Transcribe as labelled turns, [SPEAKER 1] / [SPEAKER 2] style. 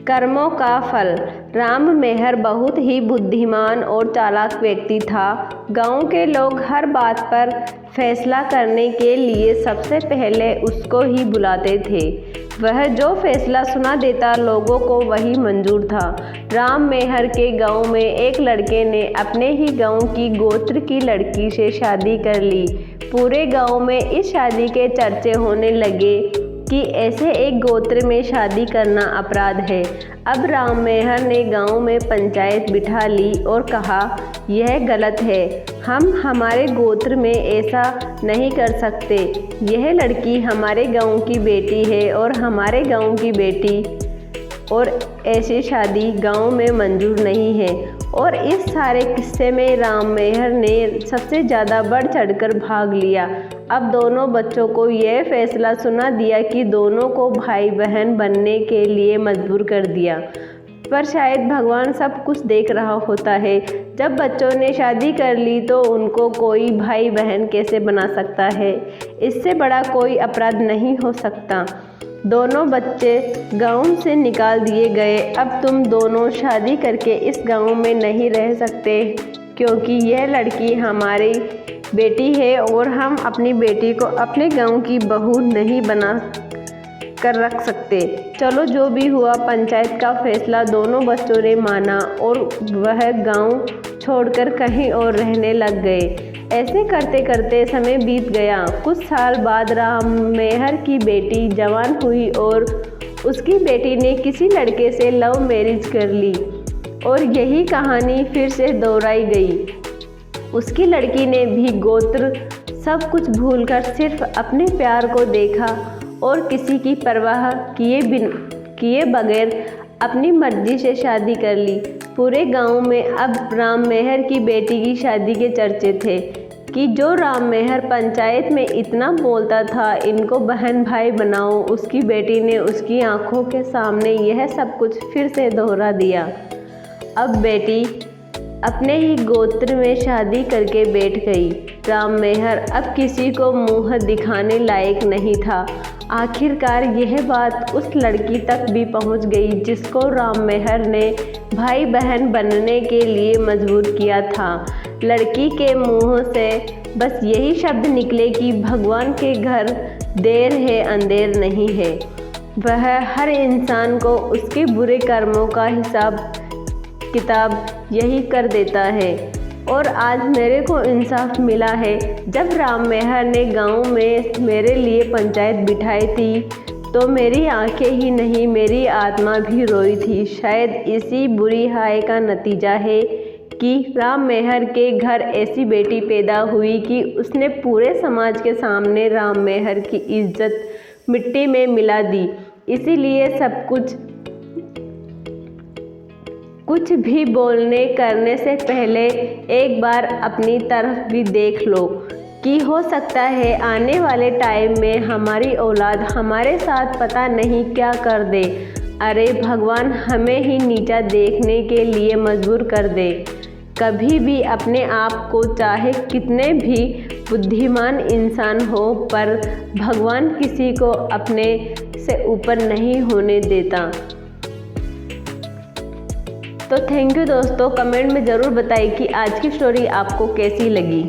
[SPEAKER 1] कर्मों का फल। राम मेहर बहुत ही बुद्धिमान और चालाक व्यक्ति था। गांव के लोग हर बात पर फैसला करने के लिए सबसे पहले उसको ही बुलाते थे। वह जो फैसला सुना देता लोगों को वही मंजूर था। राम मेहर के गांव में एक लड़के ने अपने ही गांव की गोत्र की लड़की से शादी कर ली। पूरे गांव में इस शादी के चर्चे होने लगे कि ऐसे एक गोत्र में शादी करना अपराध है। अब राम मेहर ने गांव में पंचायत बिठा ली और कहा, यह गलत है, हम हमारे गोत्र में ऐसा नहीं कर सकते। यह लड़की हमारे गांव की बेटी है और हमारे गांव की बेटी और ऐसी शादी गांव में मंजूर नहीं है। और इस सारे किस्से में राम मेहर ने सबसे ज़्यादा बढ़ चढ़कर भाग लिया। अब दोनों बच्चों को यह फैसला सुना दिया कि दोनों को भाई बहन बनने के लिए मजबूर कर दिया। पर शायद भगवान सब कुछ देख रहा होता है। जब बच्चों ने शादी कर ली तो उनको कोई भाई बहन कैसे बना सकता है। इससे बड़ा कोई अपराध नहीं हो सकता। दोनों बच्चे गांव से निकाल दिए गए। अब तुम दोनों शादी करके इस गांव में नहीं रह सकते, क्योंकि यह लड़की हमारी बेटी है और हम अपनी बेटी को अपने गांव की बहू नहीं बना कर रख सकते। चलो जो भी हुआ, पंचायत का फैसला दोनों बच्चों ने माना और वह गांव छोड़कर कहीं और रहने लग गए। ऐसे करते करते समय बीत गया। कुछ साल बाद राम मेहर की बेटी जवान हुई और उसकी बेटी ने किसी लड़के से लव मैरिज कर ली और यही कहानी फिर से दोहराई गई। उसकी लड़की ने भी गोत्र सब कुछ भूलकर सिर्फ अपने प्यार को देखा और किसी की परवाह किए बगैर अपनी मर्जी से शादी कर ली। पूरे गांव में अब राम मेहर की बेटी की शादी के चर्चे थे कि जो राम मेहर पंचायत में इतना बोलता था, इनको बहन भाई बनाओ, उसकी बेटी ने उसकी आंखों के सामने यह सब कुछ फिर से दोहरा दिया। अब बेटी अपने ही गोत्र में शादी करके बैठ गई। राम मेहर अब किसी को मुंह दिखाने लायक नहीं था। आखिरकार यह बात उस लड़की तक भी पहुंच गई जिसको राम मेहर ने भाई बहन बनने के लिए मजबूर किया था। लड़की के मुंह से बस यही शब्द निकले कि भगवान के घर देर है अंधेर नहीं है। वह हर इंसान को उसके बुरे कर्मों का हिसाब किताब यही कर देता है। और आज मेरे को इंसाफ मिला है। जब राम मेहर ने गांव में मेरे लिए पंचायत बिठाई थी तो मेरी आंखें ही नहीं, मेरी आत्मा भी रोई थी। शायद इसी बुरी हाय का नतीजा है कि राम मेहर के घर ऐसी बेटी पैदा हुई कि उसने पूरे समाज के सामने राम मेहर की इज्जत मिट्टी में मिला दी। इसीलिए सब कुछ भी बोलने करने से पहले एक बार अपनी तरफ भी देख लो कि हो सकता है आने वाले टाइम में हमारी औलाद हमारे साथ पता नहीं क्या कर दे। अरे भगवान हमें ही नीचा देखने के लिए मजबूर कर दे। कभी भी अपने आप को, चाहे कितने भी बुद्धिमान इंसान हो, पर भगवान किसी को अपने से ऊपर नहीं होने देता। तो थैंक यू दोस्तों। कमेंट में ज़रूर बताइए कि आज की स्टोरी आपको कैसी लगी।